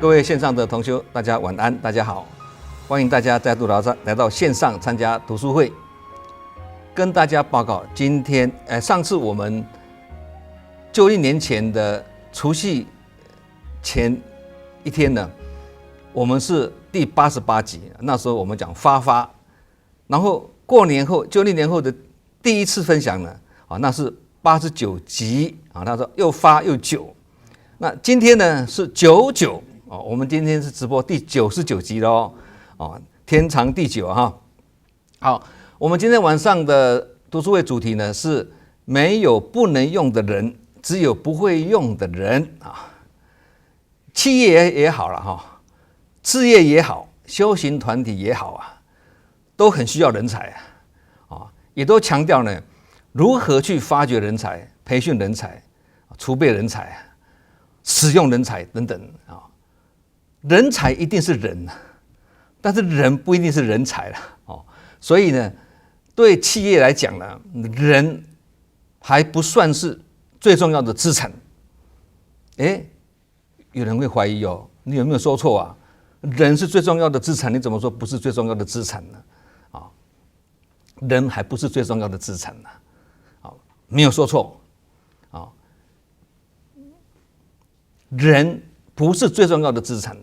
各位线上的同修，大家晚安，大家好，欢迎大家再度来到线上参加读书会。跟大家报告，今天上次我们就1年前的除夕前一天呢，我们是第88集，那时候我们讲发，然后过年后就1年后的第一次分享呢，那是89集啊，那时候又发又久。那今天呢是99。我们今天是直播第99集了天长地久哈。好，我们今天晚上的读书会主题呢是没有不能用的人，只有不会用的人啊。企业也好了哈，事业也好，修行团体也好啊，都很需要人才啊，也都强调呢如何去发掘人才、培训人才、储备人才、使用人才等等啊。人才一定是人，但是人不一定是人才了所以呢，对企业来讲呢，人还不算是最重要的资产。有人会怀疑你有没有说错啊？人是最重要的资产，你怎么说不是最重要的资产呢？人还不是最重要的资产呢，没有说错人不是最重要的资产。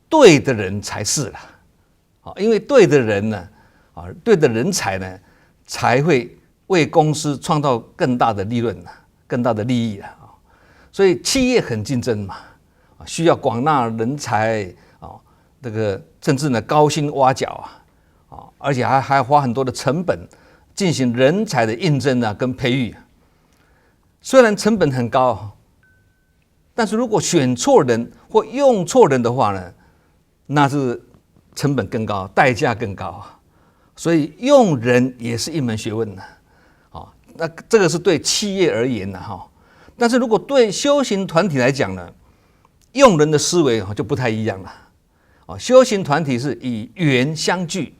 对的人才是了，因为对的人呢，对的人才呢，才会为公司创造更大的利润、更大的利益所以企业很竞争嘛，需要广纳人才这个甚至呢高薪挖角而且还花很多的成本进行人才的应征跟培育。虽然成本很高，但是如果选错人或用错人的话呢，那是成本更高，代价更高所以用人也是一门学问那这个是对企业而言但是如果对修行团体来讲呢，用人的思维就不太一样了修行团体是以缘相聚，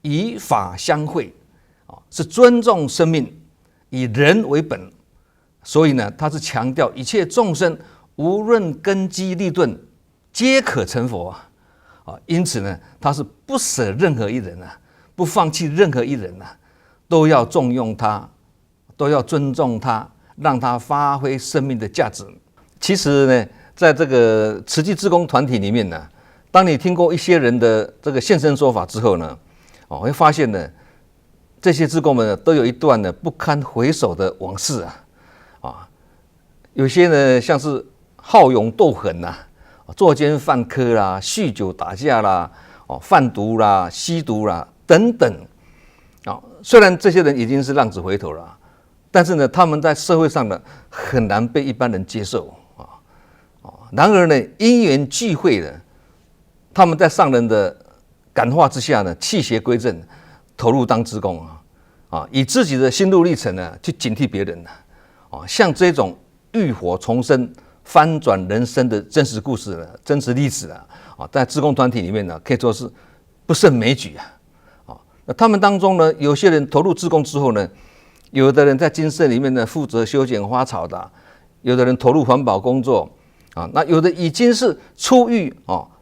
以法相会是尊重生命，以人为本，所以呢，它是强调一切众生无论根基利钝，皆可成佛因此呢，他是不舍任何一人不放弃任何一人都要重用他，都要尊重他，让他发挥生命的价值。其实呢，在这个慈济志工团体里面呢，当你听过一些人的这个现身说法之后呢，会发现呢，这些志工们都有一段呢不堪回首的往事有些呢像是好勇斗狠作奸犯科啦，酗酒打架啦，贩毒啦，吸毒啦等等虽然这些人已经是浪子回头了，但是呢，他们在社会上呢很难被一般人接受然而呢，因缘聚会的，他们在上人的感化之下呢，弃邪归正，投入当志工以自己的心路历程呢去警惕别人像这种浴火重生、翻转人生的真实故事真实例子在志工团体里面呢，可以说是不胜枚举那他们当中呢，有些人投入志工之后呢，有的人在精舍里面呢负责修剪花草的，有的人投入环保工作那有的已经是出狱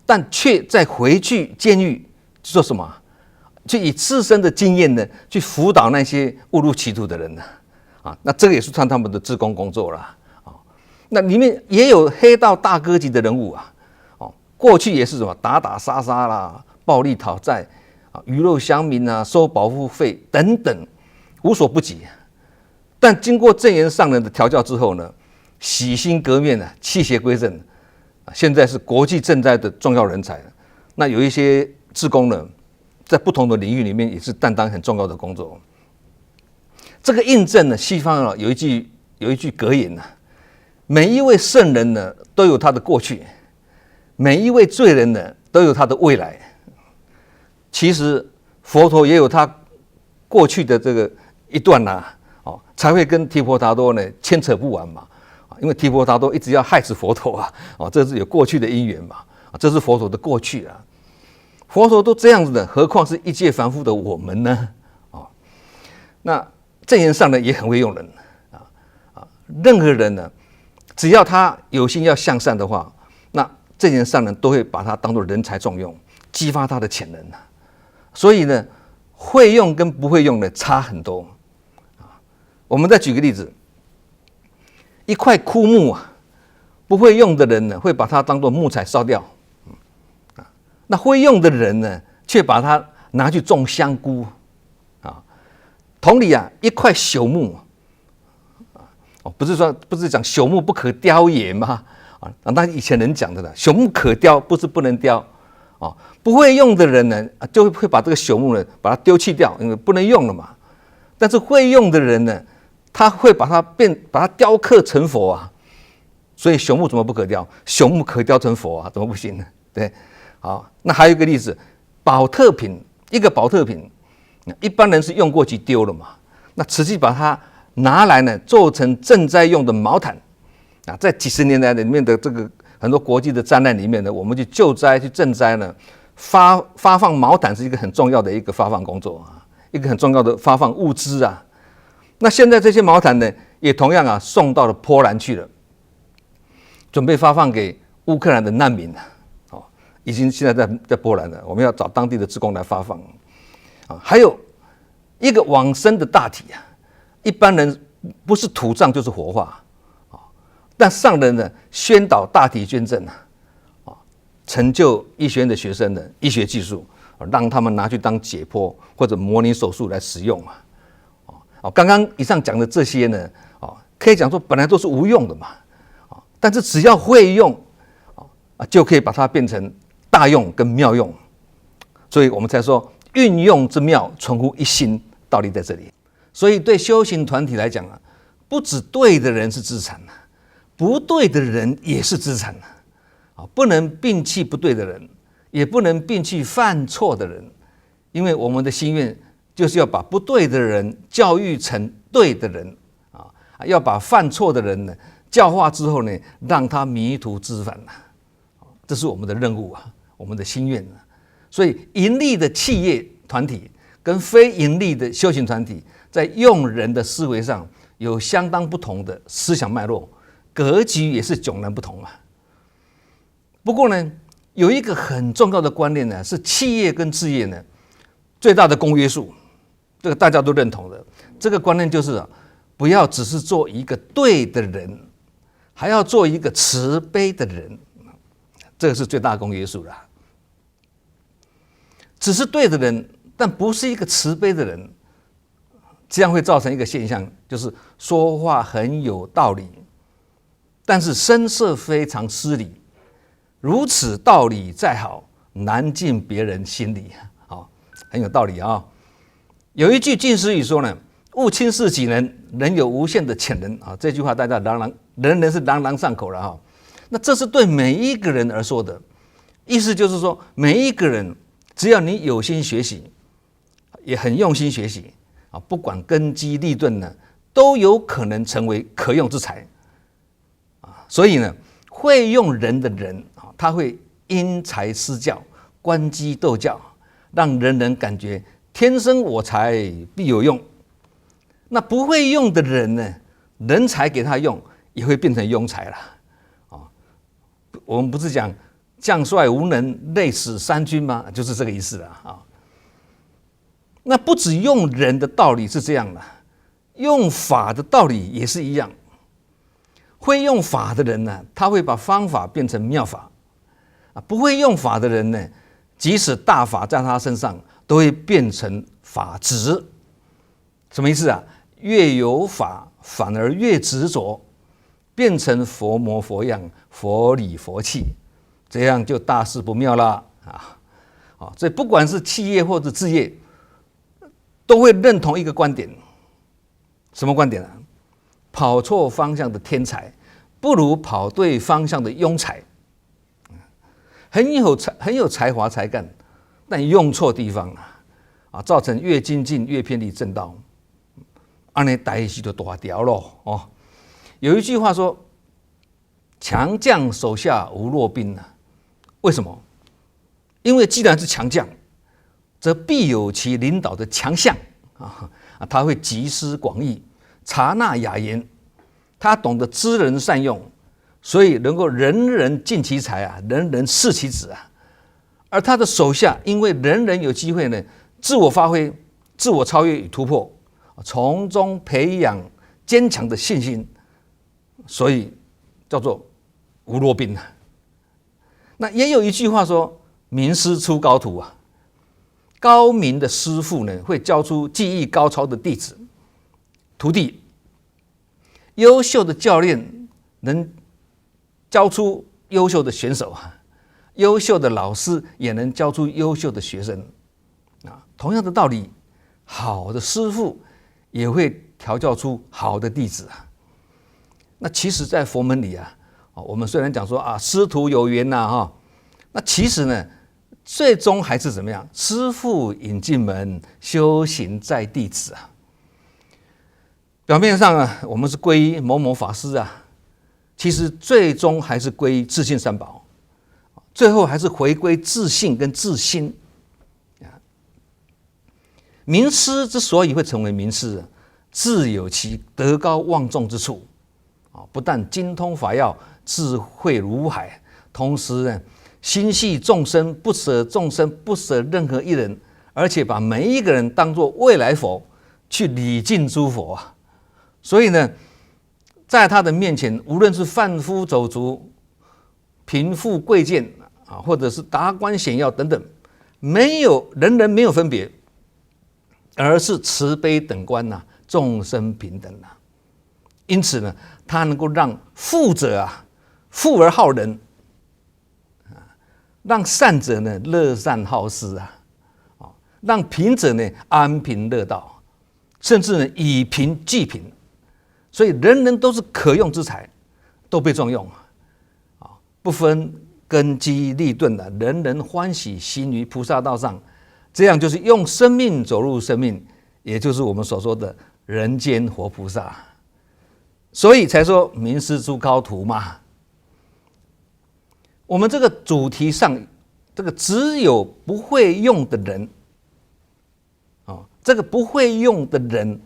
但却再回去监狱做什么？去以自身的经验呢，去辅导那些误入歧途的人那这个也是算他们的志工工作了那里面也有黑道大哥级的人物过去也是什么打打杀杀啦、暴力讨债鱼肉乡民收保护费等等，无所不及。但经过正言上人的调教之后呢，洗心革面弃邪归正现在是国际赈灾的重要人才那有一些志工呢，在不同的领域里面也是担当很重要的工作。这个印证呢，西方有一句格言每一位圣人呢都有他的过去，每一位罪人呢都有他的未来。其实佛陀也有他过去的这个一段才会跟提婆达多呢牵扯不完嘛因为提婆达多一直要害死佛陀这是有过去的因缘嘛这是佛陀的过去佛陀都这样子的，何况是一介凡夫的我们呢那正言上人也很会用人任何人呢，只要他有心要向善的话，那这些商人都会把他当作人才重用，激发他的潜能。所以呢，会用跟不会用的差很多。我们再举个例子，一块枯木啊，不会用的人呢，会把它当作木材烧掉。那会用的人呢，却把它拿去种香菇。同理啊，一块朽木，不是讲朽木不可雕也吗？那以前人讲的了，朽木可雕，不是不能雕。不会用的人呢，就会把这个朽木呢，把它丢弃掉，因为不能用了嘛。但是会用的人呢，他会把它雕刻成佛啊。所以朽木怎么不可雕？朽木可雕成佛啊，怎么不行呢？对，好，那还有一个例子，保特瓶，一个保特瓶。一般人是用过即丢了嘛，那慈禧把它拿来呢，做成赈灾用的毛毯在几十年来里面的这个很多国际的灾难里面呢，我们去救灾去赈灾呢，发放毛毯是一个很重要的一个发放工作一个很重要的发放物资啊。那现在这些毛毯呢，也同样送到了波兰去了，准备发放给乌克兰的难民已经现在在波兰了，我们要找当地的志工来发放。还有一个往生的大体一般人不是土葬就是火化但上人呢宣导大体捐赠成就医学院的学生的医学技术，让他们拿去当解剖或者模拟手术来使用刚刚以上讲的这些呢可以讲说本来都是无用的嘛但是只要会用就可以把它变成大用跟妙用，所以我们才说运用之妙，存乎一心，道理在这里。所以对修行团体来讲不只对的人是资产不对的人也是资产不能摒弃不对的人，也不能摒弃犯错的人，因为我们的心愿就是要把不对的人教育成对的人要把犯错的人呢教化之后呢，让他迷途知返这是我们的任务我们的心愿所以盈利的企业团体跟非盈利的修行团体在用人的思维上有相当不同的思想脉络，格局也是迥然不同不过呢，有一个很重要的观念呢，是企业跟事业呢最大的公约数，这个大家都认同的。这个观念就是不要只是做一个对的人，还要做一个慈悲的人，这个是最大的公约数了。只是对的人，但不是一个慈悲的人，这样会造成一个现象，就是说话很有道理，但是声色非常失礼。如此道理再好，难进别人心里很有道理有一句近似语说呢，勿轻视己人，人有无限的潜能这句话大家人人是朗朗上口了那这是对每一个人而说的，意思就是说，每一个人只要你有心学习，也很用心学习不管根基立顿呢，都有可能成为可用之才所以呢，会用人的人他会因材施教，观机斗教，让人人感觉天生我材必有用。那不会用的人呢，人才给他用，也会变成庸才了我们不是讲将帅无能，累死三军吗？就是这个意思了那不只用人的道理是这样的，用法的道理也是一样。会用法的人呢，他会把方法变成妙法不会用法的人呢，即使大法在他身上，都会变成法执。什么意思越有法，反而越执着，变成佛模佛样，佛理佛气，这样就大事不妙了所以不管是企业或者事业，都会认同一个观点。什么观点跑错方向的天才，不如跑对方向的庸才。很有才华才干，但用错地方造成越精进越偏离正道，这样事情就大条了有一句话说，强将手下无弱兵为什么？因为既然是强将，则必有其领导的强项他会集思广益，察纳雅言，他懂得知人善用，所以能够人人尽其才啊，人人事其职啊。而他的手下因为人人有机会呢，自我发挥、自我超越与突破，从中培养坚强的信心，所以叫做吴罗宾啊。那也有一句话说：“名师出高徒啊。”高明的师傅呢，会教出技艺高超的弟子、徒弟；优秀的教练能教出优秀的选手啊。优秀的老师也能教出优秀的学生啊。同样的道理，好的师傅也会调教出好的弟子啊。那其实，在佛门里啊，我们虽然讲说啊，师徒有缘呐哈，那其实呢，最终还是怎么样？师父引进门，修行在弟子啊。表面上啊，我们是皈依某某法师啊，其实最终还是皈依自性三宝。最后还是回归自信跟自心。名师之所以会成为名师，自有其德高望重之处。不但精通法要，智慧如海，同时呢，心系众生，不舍众生，不舍任何一人，而且把每一个人当作未来佛，去礼敬诸佛啊。所以呢，在他的面前，无论是贩夫走卒、贫富贵贱啊，或者是达官显要等等，人人没有分别，而是慈悲等观呐，众生平等呐。因此呢，他能够让富者啊富而好仁，让善者呢乐善好施啊，让贫者呢安贫乐道，甚至呢以贫济贫，所以人人都是可用之才，都被重用啊，不分根基立顿的，人人欢喜行于菩萨道上，这样就是用生命走入生命，也就是我们所说的人间活菩萨。所以才说名师出高徒嘛。我们这个主题上，这个只有不会用的人，这个不会用的人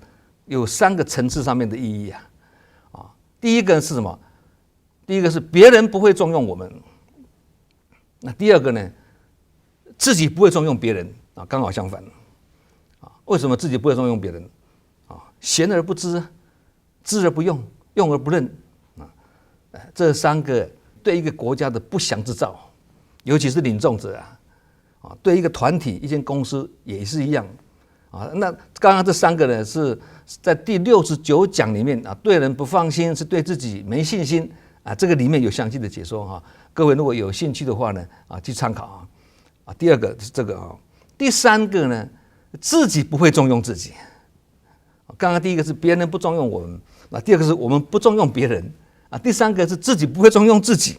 有3个层次上面的意义啊。第一个是什么？第一个是别人不会重用我们。那第二个呢，自己不会重用别人啊，刚好相反啊。为什么自己不会重用别人啊？贤而不知，知而不用，用而不认啊。这3个对一个国家的不祥之兆，尤其是领众者啊，对一个团体、一间公司也是一样啊。那刚刚这3个呢，是在第69讲里面啊，对人不放心是对自己没信心啊，这个里面有详细的解说哈。各位如果有兴趣的话呢，去参考啊。第二个是这个啊，第3个呢，自己不会重用自己。刚刚第一个是别人不重用我们，那第二个是我们不重用别人啊，第3个是自己不会重用自己。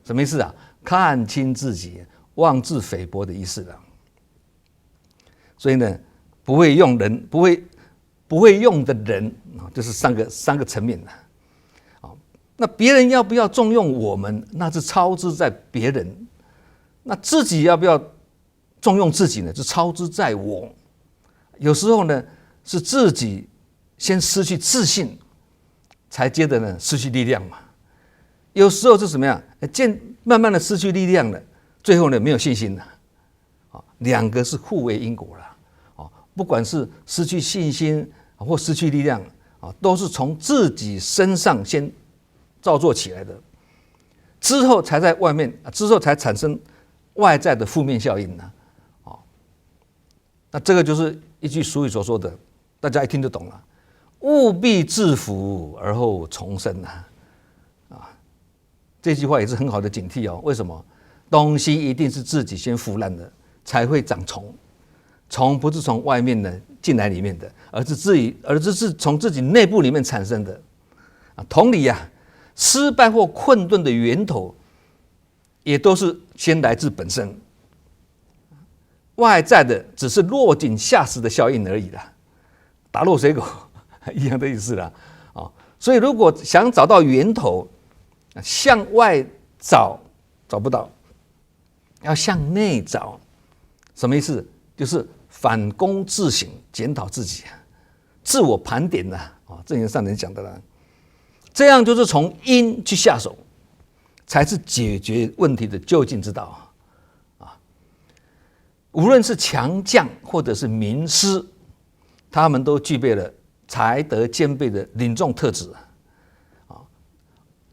什么意思啊？看清自己，妄自菲薄的意思了。所以呢，不会用人，不会用的人啊，就是三个层面的。那别人要不要重用我们，那是操之在别人；那自己要不要重用自己呢？是操之在我。有时候呢，是自己先失去自信，才接着呢失去力量嘛。有时候是什么样？慢慢的失去力量了，最后呢没有信心了。2个是互为因果了。不管是失去信心或失去力量，都是从自己身上先造作起来的，之后才在外面，之后才产生外在的负面效应呢。那这个就是一句俗语所说的，大家一听就懂了：务必自腐而后重生啊！这句话也是很好的警惕哦。为什么？东西一定是自己先腐烂的，才会长虫。虫不是从外面的进来里面的，而是从自己内部里面产生的。同理啊，失败或困顿的源头，也都是先来自本身。外在的只是落井下石的效应而已啦，打落水狗一样的意思啦。所以如果想找到源头，向外找不到，要向内找。什么意思？就是反躬自省，检讨自己，自我盘点呐。正言上人讲的啦，这样就是从因去下手才是解决问题的究竟之道啊！无论是强将或者是名师，他们都具备了才德兼备的领众特质啊，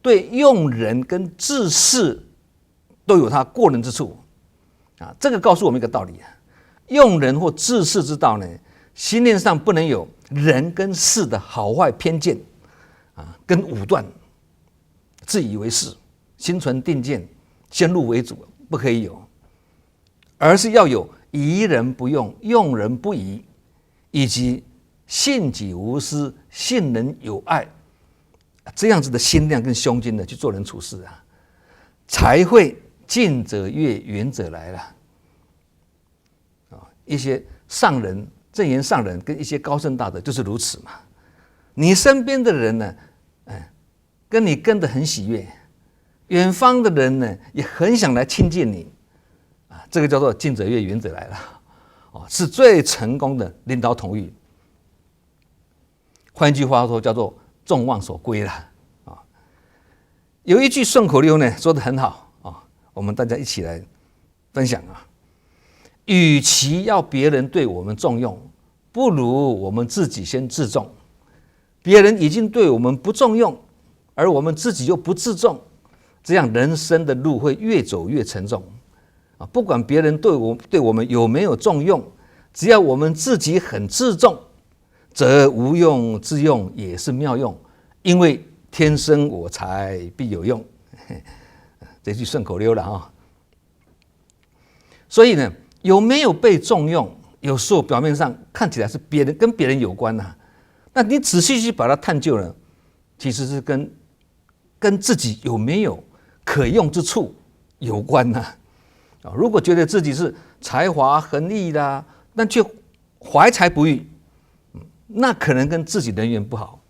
对用人跟治世都有他过人之处啊。这个告诉我们一个道理啊：用人或治世之道呢，心念上不能有人跟事的好坏偏见啊，跟武断、自以为是、心存定见、先入为主，不可以有，而是要有疑人不用、用人不疑，以及信己无私、信人有爱这样子的心量跟胸襟的去做人处事啊，才会近者悦，远者来了啊。一些上人、正言上人跟一些高僧大德就是如此嘛。你身边的人呢，跟你跟得很喜悦，远方的人呢也很想来亲近你啊，这个叫做近者悦，远者来了哦，是最成功的领导统御。换一句话说，叫做众望所归了啊。有一句顺口溜呢，说得很好啊，我们大家一起来分享啊。与其要别人对我们重用，不如我们自己先自重。别人已经对我们不重用，而我们自己又不自重，这样人生的路会越走越沉重啊！不管别人对我们有没有重用，只要我们自己很自重，则无用之用也是妙用，因为天生我材必有用，这句顺口溜了啊。所以呢，有没有被重用，有时候表面上看起来是跟别人有关啊，那你仔细去把它探究呢，其实是跟自己有没有可用之处有关呐啊。如果觉得自己是才华横溢啦，但却怀才不遇，那可能跟自己人缘不好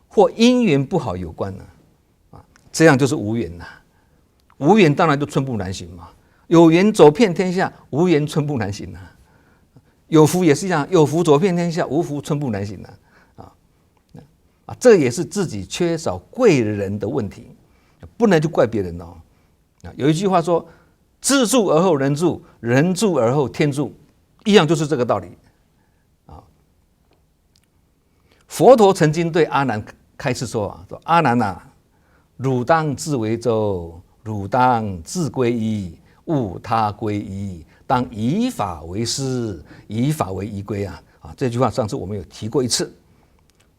或因缘不好有关呢啊。这样就是无缘呐，无缘当然就寸步难行嘛。有缘走遍天下，无缘寸步难行啊。有福也是一样，有福走遍天下，无福寸步难行啊。这也是自己缺少贵人的问题，不能就怪别人哦。有一句话说：“自助而后人助，人助而后天助”，一样就是这个道理啊。佛陀曾经对阿难开示说：“阿难啊，汝当自为舟，汝当自归依，勿他归依，当以法为师，以法为依归啊。”这句话上次我们有提过一次。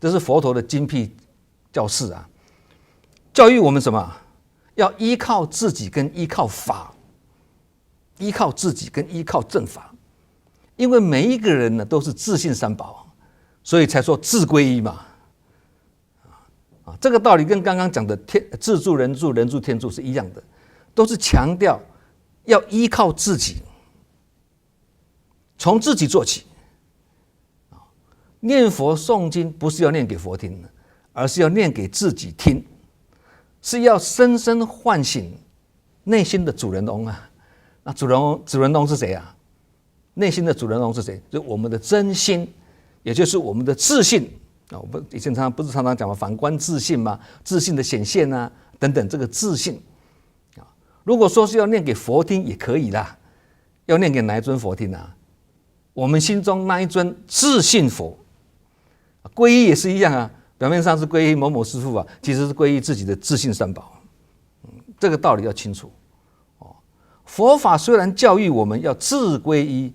这是佛陀的精辟教示啊，教育我们什么？要依靠自己跟依靠法，依靠自己跟依靠正法。因为每一个人呢都是自性三宝，所以才说自归依嘛。这个道理跟刚刚讲的自助、人助、人助、天助是一样的，都是强调要依靠自己，从自己做起。念佛诵经不是要念给佛听，而是要念给自己听，是要深深唤醒内心的主人翁啊。那主人翁是谁啊？内心的主人翁是谁？就是我们的真心，也就是我们的自信啊。我们以前不是常常讲吗？反观自信嘛，自信的显现啊，等等，这个自信啊。如果说是要念给佛听也可以啦，要念给哪一尊佛听啊？我们心中那一尊自信佛。皈依也是一样啊，表面上是皈依某某师父啊，其实是皈依自己的自性三宝。这个道理要清楚哦。佛法虽然教育我们要自皈依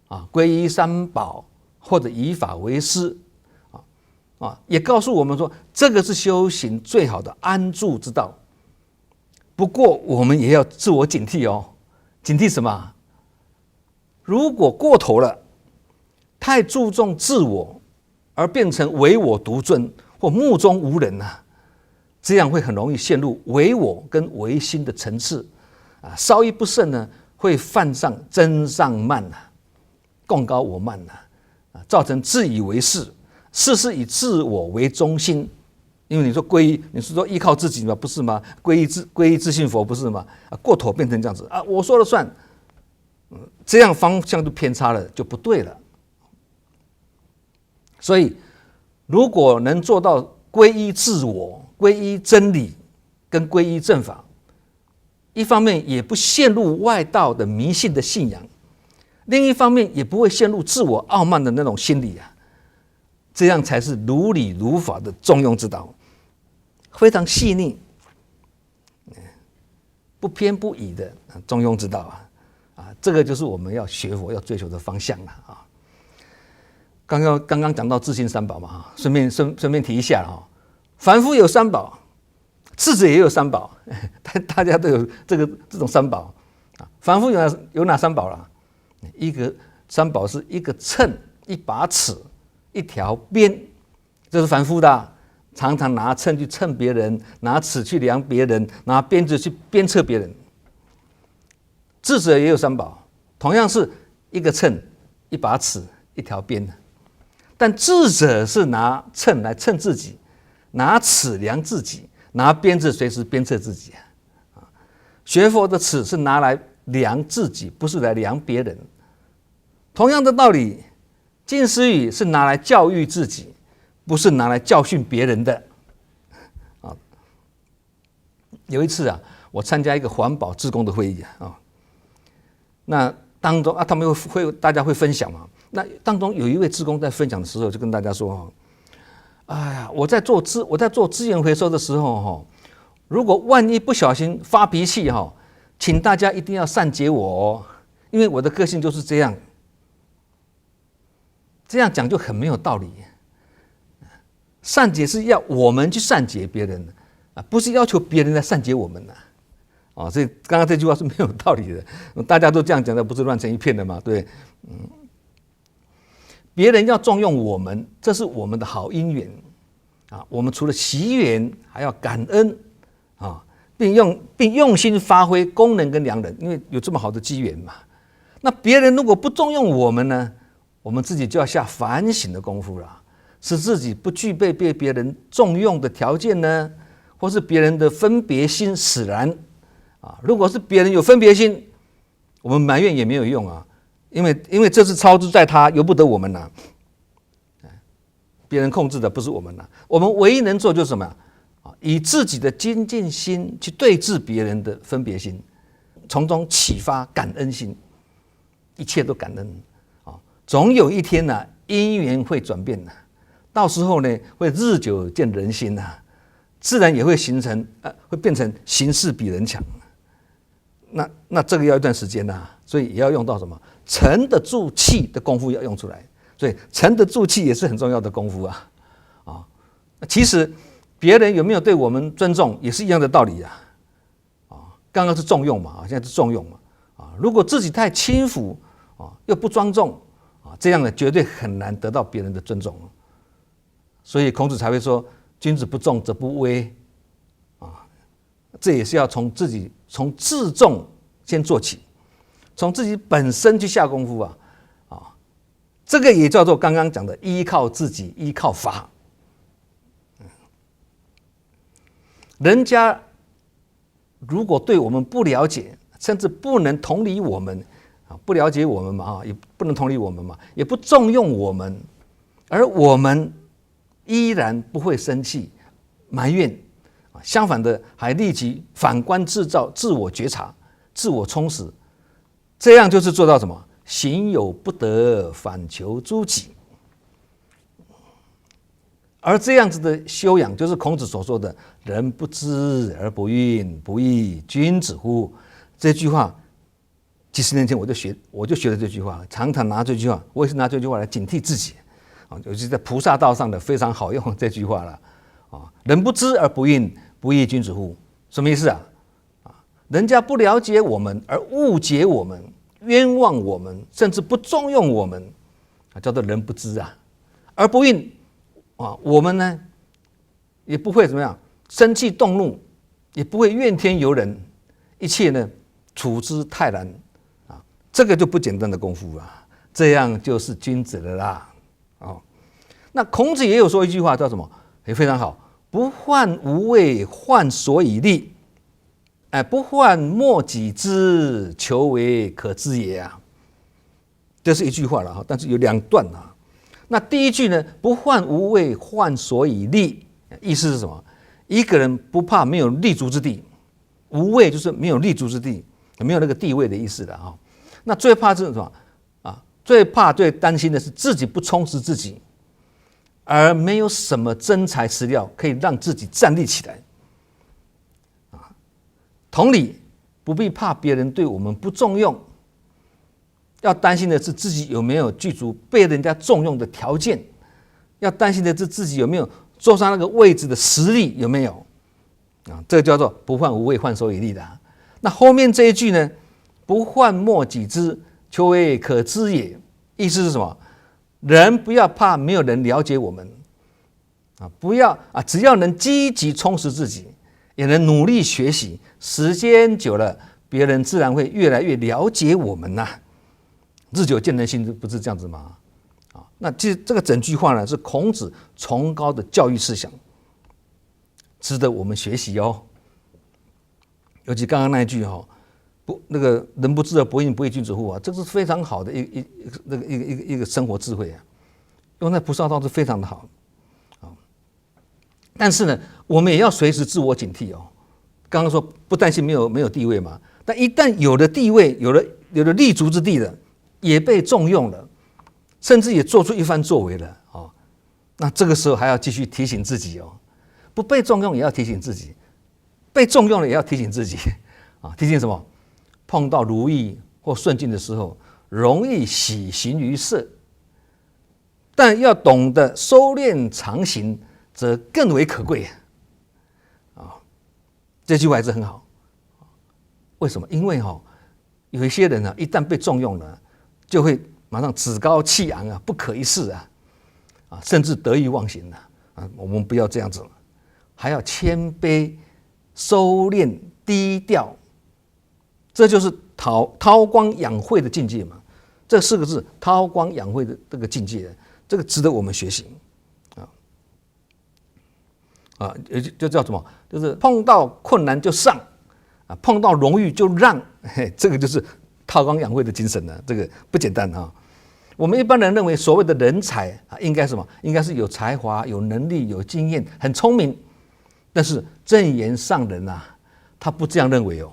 啊，皈依三宝或者以法为师也告诉我们说这个是修行最好的安住之道。不过我们也要自我警惕哦，警惕什么？如果过头了，太注重自我，而变成唯我独尊或目中无人啊，这样会很容易陷入唯我跟唯心的层次啊，稍一不慎呢，会犯上真上慢啊，共高我慢啊，造成自以为是，事事以自我为中心。因为你说皈依，你是说依靠自己吗？不是吗？皈依自信佛不是吗？过头变成这样子啊，我说了算，这样方向就偏差了，就不对了。所以，如果能做到皈依自我、皈依真理跟皈依正法，一方面也不陷入外道的迷信的信仰，另一方面也不会陷入自我傲慢的那种心理啊。这样才是如理如法的中庸之道，非常细腻，不偏不倚的中庸之道这个就是我们要学佛要追求的方向了啊。刚刚讲到自性三宝嘛，顺便提一下凡夫有三宝，智者也有三宝，大家都有这种三宝凡夫有哪三宝了？一个三宝是一个秤，一把尺，一条鞭，这是凡夫的常常拿秤去称别人，拿尺去量别人，拿鞭子去鞭策别人。智者也有三宝，同样是一个秤，一把尺，一条鞭，但智者是拿秤来称自己，拿尺量自己，拿鞭子随时鞭策自己学佛的尺是拿来量自己，不是来量别人。同样的道理，经师语是拿来教育自己，不是拿来教训别人的有一次我参加一个环保志工的会议那当中他们大家会分享嘛。那当中有一位志工在分享的时候，就跟大家说哎呀，我在做资源回收的时候如果万一不小心发脾气请大家一定要善解我因为我的个性就是这样。这样讲就很没有道理。善解是要我们去善解别人不是要求别人来善解我们所以刚刚这句话是没有道理的。大家都这样讲的，不是乱成一片的嘛？对，别人要重用我们，这是我们的好因缘我们除了惜缘，还要感恩并用心发挥功能跟良能，因为有这么好的机缘嘛。那别人如果不重用我们呢，我们自己就要下反省的功夫了，使自己不具备被别人重用的条件呢，或是别人的分别心使然如果是别人有分别心，我们埋怨也没有用因为这是操之在他，由不得我们别人控制的不是我们我们唯一能做就是什么以自己的精进心去对治别人的分别心，从中启发感恩心，一切都感恩总有一天因缘会转变到时候呢，会日久见人心自然也会会变成行事比人强。那这个要一段时间所以也要用到什么沉得住气的功夫要用出来。所以沉得住气也是很重要的功夫其实别人有没有对我们尊重也是一样的道理刚刚是重用嘛现在是重用嘛如果自己太轻浮又不庄重这样呢绝对很难得到别人的尊重。所以孔子才会说君子不重则不威这也是要从自重先做起，从自己本身去下功夫这个也叫做刚刚讲的依靠自己，依靠法。人家如果对我们不了解，甚至不能同理我们不了解我们嘛也不能同理我们嘛，也不重用我们，而我们依然不会生气埋怨，相反的还立即反观自照，自我觉察，自我充实，这样就是做到什么行有不得，反求诸己。而这样子的修养，就是孔子所说的“人不知而不愠，不亦君子乎”。这句话，几十年前我就学了这句话，常常拿这句话，我也是拿这句话来警惕自己尤其在菩萨道上的非常好用这句话了人不知而不愠，不亦君子乎？什么意思人家不了解我们而误解我们，冤枉我们，甚至不重用我们叫做人不知而不愠我们呢也不会怎么样生气动怒，也不会怨天尤人，一切呢处之泰然这个就不简单的功夫这样就是君子了啦那孔子也有说一句话叫什么也非常好，不患无为，患所以立不患莫己知，求为可知也这是一句话了但是有两段那第一句呢，不患无为，患所以立，意思是什么？一个人不怕没有立足之地无位就是没有立足之地，没有那个地位的意思了啊。那最怕是什么啊？最怕、最担心的是自己不充实自己，而没有什么真材实料可以让自己站立起来。同理，不必怕别人对我们不重用，要担心的是自己有没有具足被人家重用的条件，要担心的是自己有没有坐上那个位置的实力有没有啊？这个叫做不患无位，患所以立的。那后面这一句呢？不患莫己知，求为可知也。意思是什么？人不要怕没有人了解我们啊，不要啊，只要能积极充实自己，也能努力学习，时间久了，别人自然会越来越了解我们呐。日久见人心，不是这样子吗？啊，那其实这个整句话呢，是孔子崇高的教育思想，值得我们学习哦。尤其刚刚那一句哈，那个人不知而不愠，不亦君子乎啊，这是非常好的一个生活智慧啊，用在菩萨道是非常的好啊。但是呢，我们也要随时自我警惕哦。刚刚说不担心没有地位嘛，但一旦有了地位，有了立足之地了，也被重用了，甚至也做出一番作为了哦，那这个时候还要继续提醒自己哦，不被重用也要提醒自己，被重用了也要提醒自己啊，提醒什么？碰到如意或顺境的时候，容易喜形于色，但要懂得收敛常行，则更为可贵啊。这句话还是很好。为什么？因为有一些人一旦被重用了，就会马上趾高气昂啊，不可一世啊，甚至得意忘形啊。我们不要这样子，还要谦卑、收敛、低调。这就是韬光养晦的境界嘛，这4个字韬光养晦的这个境界，这个值得我们学习就叫什么？就是碰到困难就上啊，碰到荣誉就让，这个就是韬光养晦的精神呢，这个不简单啊。我们一般人认为所谓的人才应该什么？应该是有才华、有能力、有经验、很聪明，但是正言上人他不这样认为哦。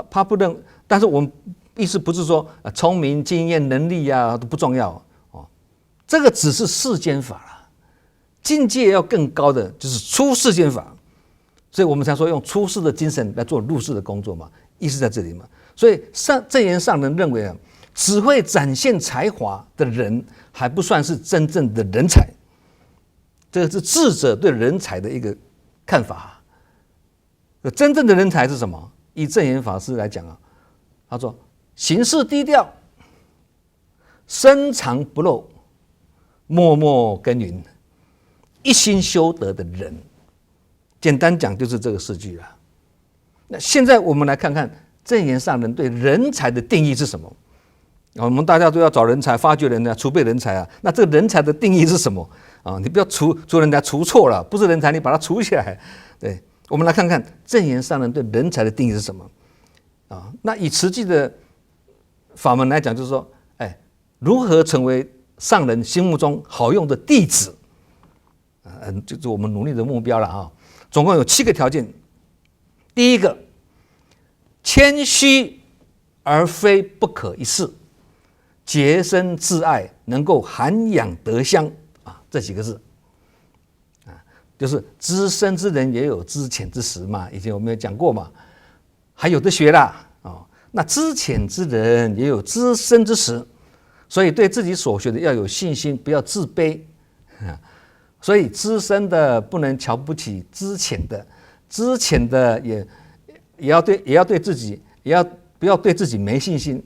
他不认，但是我们意思不是说聪明、经验、能力都不重要哦，这个只是世间法了，境界要更高的就是出世间法，所以我们才说用出世的精神来做入世的工作嘛，意思在这里嘛。所以正言上人认为只会展现才华的人还不算是真正的人才，这个是智者对人才的一个看法。真正的人才是什么？以正言法师来讲他说行事低调，深藏不露，默默耕耘，一心修德的人。简单讲就是这个4句了。那现在我们来看看正言上人对人才的定义是什么？我们大家都要找人才、发掘人才、储备人才那这个人才的定义是什么你不要除人家除错了，不是人才你把它除起来。对，我们来看看正言上人对人才的定义是什么那以实际的法门来讲，就是说，如何成为上人心目中好用的弟子就是我们努力的目标了总共有7个条件。第一个，谦虚而非不可一世，洁身自爱，能够涵养德香这几个字就是知深之人也有知浅之时嘛，以前我们有讲过嘛，还有的学啦那知浅之人也有知深之时，所以对自己所学的要有信心，不要自卑所以知深的不能瞧不起知浅的，知浅的也要对自己，不要对自己没信心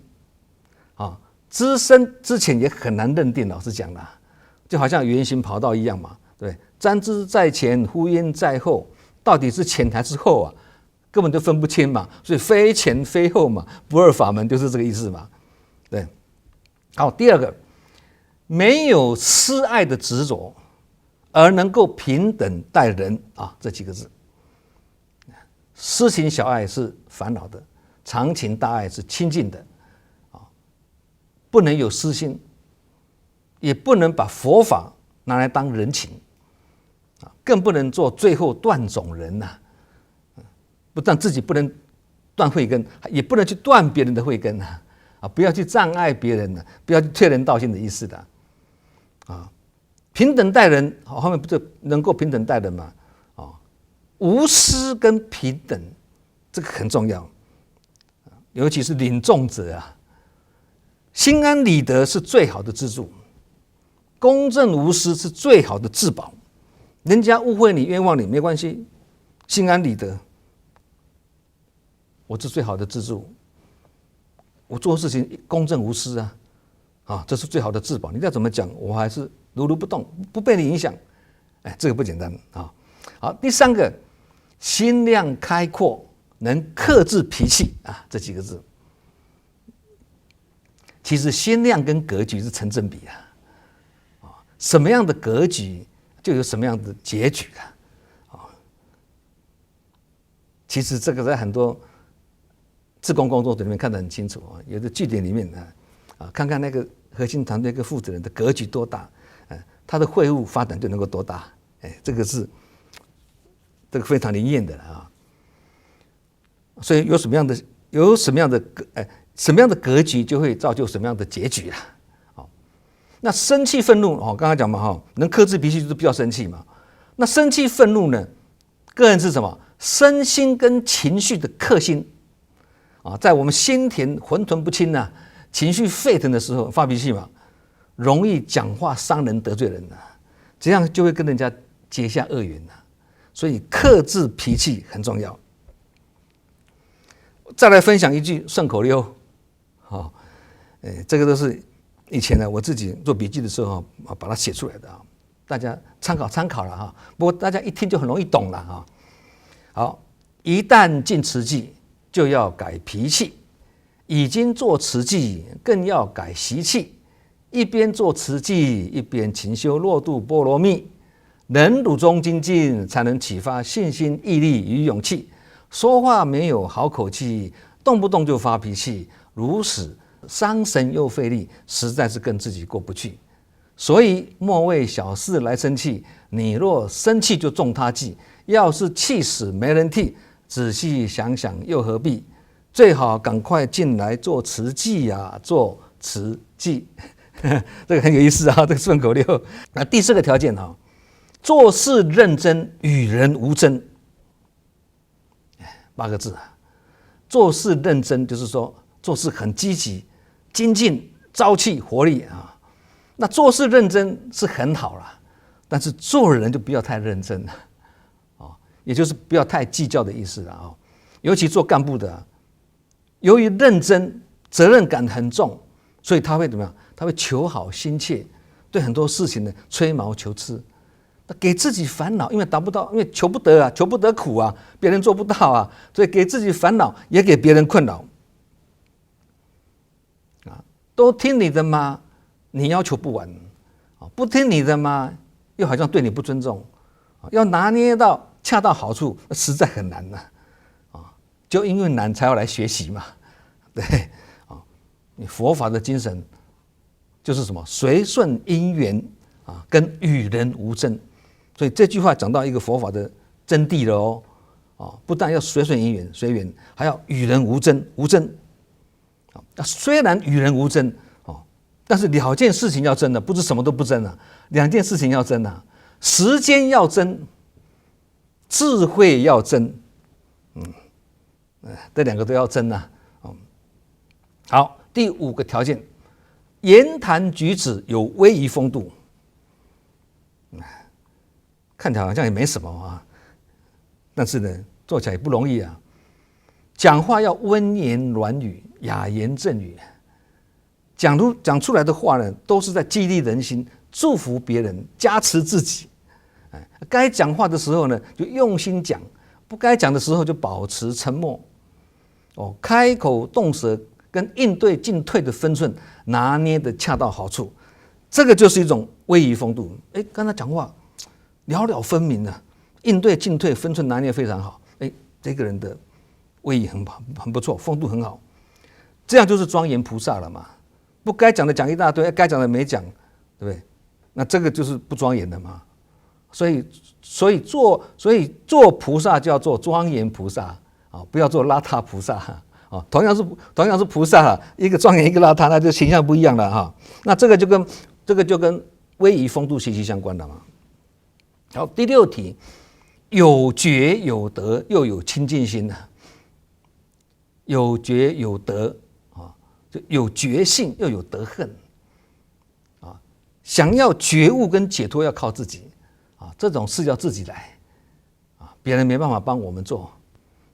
知深知浅也很难认定，老实讲啦，就好像圆形跑道一样嘛，对，沾之在前，呼焉在后，到底是前还是后根本就分不清嘛，所以非前非后嘛，不二法门就是这个意思嘛。对，好，第2个，没有私爱的执着，而能够平等待人这几个字。私情小爱是烦恼的，常情大爱是清净的不能有私心，也不能把佛法拿来当人情更不能做最后断种人不但自己不能断慧根，也不能去断别人的慧根啊！不要去障碍别人的，不要去退人道心的意思的啊！平等待人，后面不就能够平等待人嘛？无私跟平等，这个很重要，尤其是领众者啊，心安理得是最好的支柱，公正无私是最好的至宝。人家误会你、冤枉你没关系，心安理得，我是最好的支柱。我做事情公正无私啊，这是最好的至宝。你再怎么讲，我还是如如不动，不被你影响。哎，这个不简单啊。好，第三个，心量开阔，能克制脾气啊，这几个字。其实心量跟格局是成正比啊，什么样的格局就有什么样的结局啊。其实这个在很多志工工作者里面看得很清楚啊，有的据点里面看看那个核心团队跟负责人的格局多大，他的会务发展就能够多大，这个是这个非常灵验的啊。所以有什么样的格局，就会造就什么样的结局啦。那生气愤怒刚刚讲嘛能克制脾气就是不要生气嘛。那生气愤怒呢，个人是什么？身心跟情绪的克星在我们心田混沌不清情绪沸腾的时候发脾气嘛，容易讲话伤人得罪人这样就会跟人家结下恶缘所以克制脾气很重要。再来分享一句顺口溜这个都是以前我自己做笔记的时候把它写出来的大家参考了不过大家一听就很容易懂了好，一旦进慈济就要改脾气，已经做慈济更要改习气，一边做慈济一边勤修落度波罗蜜，能辱中精进，才能启发信心毅力与勇气。说话没有好口气，动不动就发脾气，如此伤神又费力，实在是跟自己过不去。所以莫为小事来生气，你若生气就中他计，要是气死没人替，仔细想想又何必？最好赶快进来做慈济做慈济。这个很有意思这个顺口溜。那第四个条件做事认真，与人无争。8个字做事认真就是说做事很积极、精进、朝气、活力那做事认真是很好啦，但是做人就不要太认真了也就是不要太计较的意思了尤其做干部的由于认真，责任感很重，所以他会怎么样？他会求好心切，对很多事情呢吹毛求疵，给自己烦恼，因为达不到，因为求不得求不得苦别人做不到所以给自己烦恼，也给别人困扰都听你的吗？你要求不完不听你的吗？又好像对你不尊重要拿捏到恰到好处，实在很难就因为难才要来学习嘛，对你佛法的精神就是什么？随顺因缘跟与人无争。所以这句话讲到一个佛法的真谛了不但要随顺因缘随缘，还要与人无争。虽然与人无争但是2件事情要争不是什么都不争2件事情要争时间要争，智慧要争这2个都要争好，第5个条件，言谈举止有威仪风度。看起来好像也没什么但是呢做起来也不容易讲话要温言软语，雅言正语，讲出来的话呢都是在激励人心，祝福别人，加持自己该讲话的时候呢就用心讲，不该讲的时候就保持沉默开口动舌跟应对进退的分寸拿捏的恰到好处，这个就是一种威仪风度。刚才讲话了了分明应对进退分寸拿捏非常好，这个人的威仪很不错，风度很好，这样就是庄严菩萨了嘛。不该讲的讲一大堆，该讲的没讲，对不对？那这个就是不庄严的嘛。所以做菩萨就要做庄严菩萨不要做邋遢菩萨啊。同样是菩萨，一个庄严一个邋遢，那就形象不一样了哈。那这个就跟威仪风度息息相关了嘛。好，第六题，有觉有得又有清净心啊。有觉有得啊，就有觉性又有得恨啊。想要觉悟跟解脱要靠自己啊，这种事要自己来啊，别人没办法帮我们做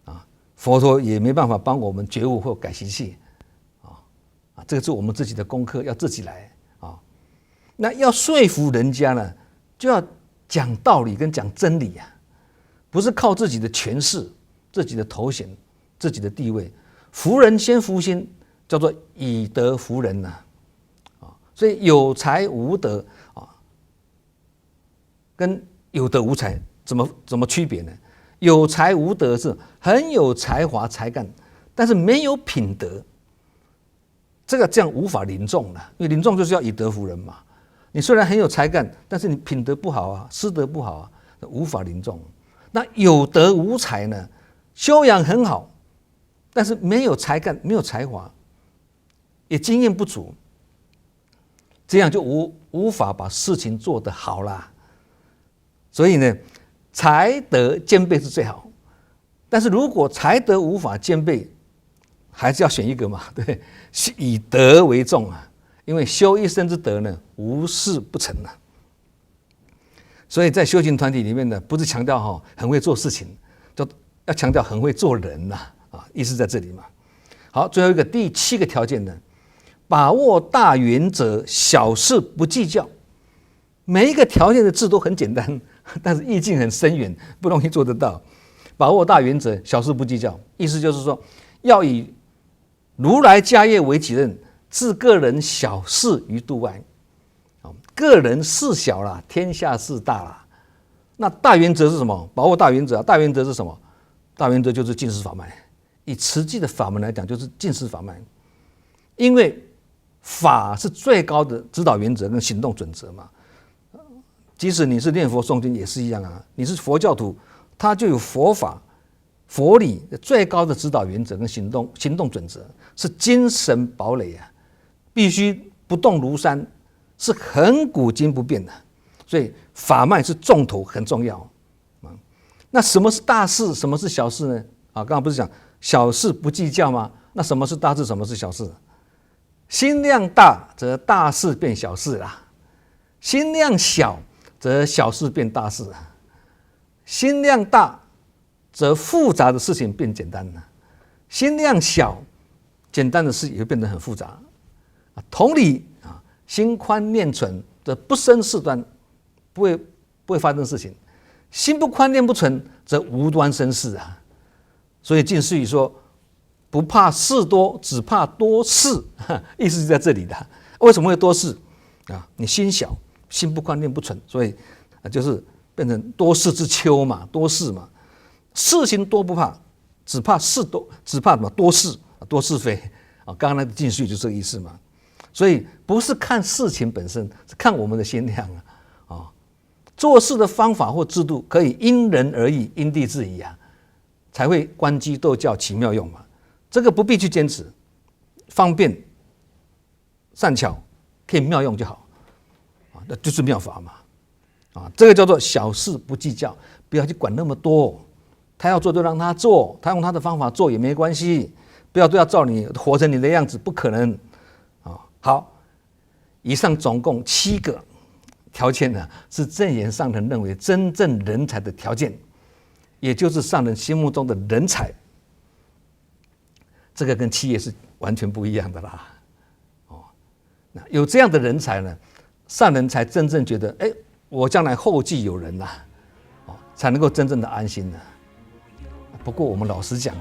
啊，佛陀也没办法帮我们觉悟或改习气啊，这个是我们自己的功课，要自己来啊。那要说服人家呢，就要讲道理跟讲真理啊，不是靠自己的权势、自己的头衔、自己的地位。服人先服心，叫做以德服人呐，所以有才无德啊，跟有德无才怎么区别呢？有才无德是很有才华才干，但是没有品德，这样无法临众了，因为临众就是要以德服人嘛。你虽然很有才干，但是你品德不好啊，师德不好啊，无法临众。那有德无才呢？修养很好。但是没有才干，没有才华，也经验不足，这样就无法把事情做得好啦。所以呢，才德兼备是最好。但是如果才德无法兼备，还是要选一个嘛，对，以德为重啊。因为修一生之德呢，无事不成啊。所以在修行团体里面呢，不是强调很会做事情，就要强调很会做人呐。意思在这里嘛。好，最后一个第7个条件呢，把握大原则，小事不计较。每一个条件的字都很简单，但是意境很深远，不容易做得到。把握大原则，小事不计较，意思就是说，要以如来家业为己任，置个人小事于度外。个人事小啦，天下事大啦。那大原则是什么？把握大原则大原则是什么？大原则就是尽思法脉。以慈济的法门来讲，就是尽思法脉，因为法是最高的指导原则跟行动准则嘛。即使你是念佛诵经也是一样啊，你是佛教徒，它就有佛法、佛理最高的指导原则跟行动准则，是精神堡垒啊，必须不动如山，是恒古今不变的。所以法脉是重头，很重要。那什么是大事，什么是小事呢？刚刚不是讲小事不计较吗？那什么是大事，什么是小事？心量大则大事变小事啦，心量小则小事变大事。心量大则复杂的事情变简单了，心量小，简单的事也会变得很复杂。同理心宽念纯则不生事端，不会发生事情；心不宽念不纯则无端生事啊。所以净思语说，不怕事多，只怕多事，意思是在这里的。为什么会多事啊？你心小，心不宽念不纯，所以就是变成多事之秋嘛，多事嘛。事情多不怕，只怕事多，只怕什么？多事，多是非啊。刚刚那个净思语就这个意思嘛。所以不是看事情本身，是看我们的心量啊。做事的方法或制度可以因人而异，因地制宜啊。才会观机斗教起妙用嘛，这个不必去坚持，方便善巧，可以妙用就好，那就是妙法嘛，这个叫做小事不计较，不要去管那么多，他要做就让他做，他用他的方法做也没关系，不要都要照你活成你的样子，不可能好，以上总共7个条件呢，是正言上人认为真正人才的条件。也就是上人心目中的人才，这个跟企业是完全不一样的啦。那有这样的人才呢，上人才真正觉得，我将来后继有人啦，才能够真正的安心的。不过我们老实讲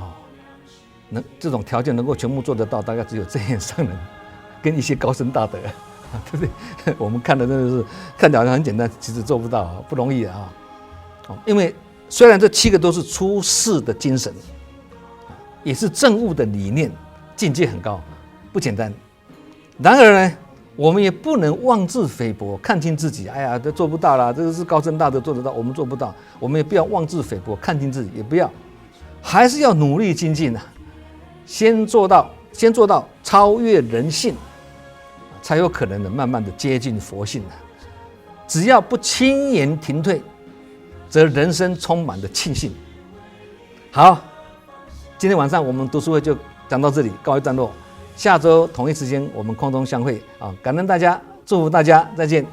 这种条件能够全部做得到，大概只有正言上人跟一些高僧大德，对不对？我们看的真的是看起来好像很简单，其实做不到，不容易啊。因为虽然这7个都是出世的精神，也是正悟的理念，境界很高，不简单。然而呢，我们也不能妄自菲薄，看轻自己。哎呀，这做不到啦，这个是高僧大德做得到，我们做不到。我们也不要妄自菲薄，看轻自己，也不要还是要努力精进啊，先做到超越人性，才有可能慢慢的接近佛性啊。只要不轻言停退，则人生充满了庆幸。好，今天晚上我们读书会就讲到这里，告一段落。下周同一时间我们空中相会啊！感恩大家，祝福大家，再见。